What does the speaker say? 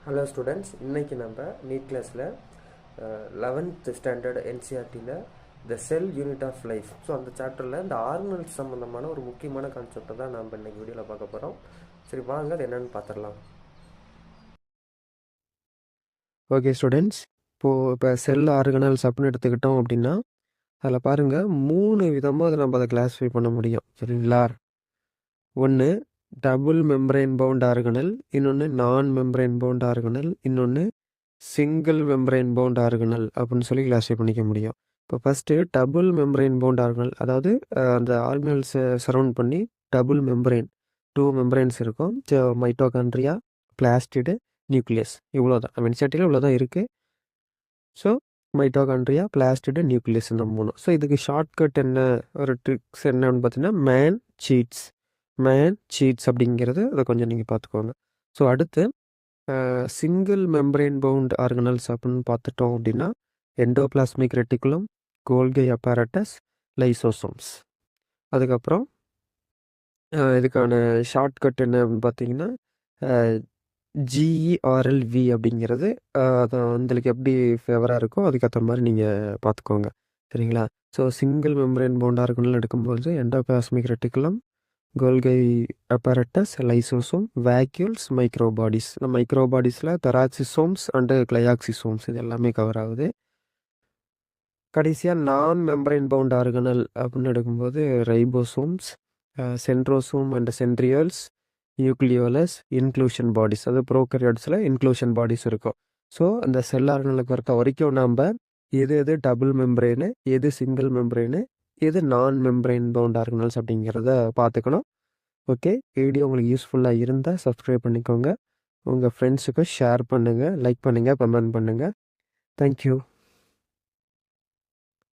Hello students, இன்றைக்கி நம்ம NEET கிளாஸில் 11th ஸ்டாண்டர்ட் என்சிஆர்டியில் the cell unit of life, so அந்த சாப்டரில் இந்த ஆர்கனல்ஸ் சம்மந்தமான ஒரு முக்கியமான கான்செப்டை தான் நம்ம இன்றைக்கி வீடியோவில் பார்க்க போகிறோம். சரி, வாங்க அது என்னென்னு பார்த்துடலாம். ஓகே ஸ்டூடெண்ட்ஸ், இப்போ செல் ஆர்கனல்ஸ் அப்படின்னு எடுத்துக்கிட்டோம் அப்படின்னா அதில் பாருங்கள் 3 விதமாக அதை நம்ம அதை கிளாஸிஃபை பண்ண முடியும். சரிங்களா? ஒன்று டபுள் மெம்பரைன் பவுண்ட் ஆர்கனல், இன்னொன்று நான் மெம்பரைன் பவுண்ட் ஆர்கனல், இன்னொன்று சிங்கிள் மெம்பரைன் பவுண்ட் ஆர்கனல் அப்படின்னு சொல்லி கிளாஸிஃபை பண்ணிக்க முடியும். இப்போ first double membrane bound organelle, அதாவது அந்த ஆர்கனல்ஸை சரவுண்ட் பண்ணி டபுள் மெம்பரைன் 2 மெம்பரைன்ஸ் இருக்கும். மைட்டோகாண்ட்ரியா, பிளாஸ்டிடு, நியூக்ளியஸ், இவ்வளோ தான் நம்ம இன்செட்டில் இவ்வளோ தான் இருக்குது. ஸோ மைட்டோகாண்ட்ரியா, பிளாஸ்டிடு, நியூக்ளியஸ் இந்த 3. ஸோ இதுக்கு ஷார்ட்கட் என்ன, ஒரு ட்ரிக்ஸ் என்னன்னு பார்த்தீங்கன்னா மேன் சீட்ஸ் அப்படிங்கிறது அதை கொஞ்சம் நீங்கள் பார்த்துக்கோங்க. ஸோ அடுத்து சிங்கிள் மெம்பரைன் பவுண்ட் ஆர்கனல்ஸ் அப்படின்னு பார்த்துட்டோம் அப்படின்னா எண்டோபிளாஸ்மிக் ரெட்டிகுலம், கோல்கை அப்பேரட்டஸ், லைசோசோம்ஸ். அதுக்கப்புறம் இதுக்கான ஷார்ட்கட் என்ன அப்படின்னு பார்த்தீங்கன்னா GERLV அப்படிங்கிறது அது உங்களுக்கு எப்படி ஃபேவராக இருக்கோ அதுக்கேற்ற மாதிரி நீங்கள் பார்த்துக்கோங்க. சரிங்களா? So single membrane bound organelle எடுக்கும்போது endoplasmic reticulum, Golgi apparatus, lysosome, vacuoles, microbodies. இந்த மைக்ரோபாடிஸில் தெராக்சிசோம்ஸ் அண்டு கிளையாக்சிசோம்ஸ் இது எல்லாமே கவர் ஆகுது. கடைசியாக நான் மெம்பரைன் பவுண்ட் ஆர்கனல் அப்படின்னு எடுக்கும்போது ribosomes, centrosome and centrioles, nucleolus, inclusion bodies. அது ப்ரோகரியோட்ஸில் இன்க்ளூஷன் பாடிஸ் இருக்கும். ஸோ அந்த செல் ஆர்கனலை பொறுத்த வரைக்கும் நம்ம எது டபுள் மெம்பரைனு, எது சிங்கிள் மெம்பரைனு, எது நான் மெம்பரைன் பவுண்ட் ஆர்கனல்ஸ் அப்படிங்கிறத பார்த்துக்கணும். ஓகே, வீடியோ உங்களுக்கு யூஸ்ஃபுல்லாக இருந்தால் சப்ஸ்கிரைப் பண்ணிக்கோங்க. உங்கள் ஃப்ரெண்ட்ஸுக்கு ஷேர் பண்ணுங்கள், லைக் பண்ணுங்கள், கமெண்ட் பண்ணுங்கள். தேங்க்யூ.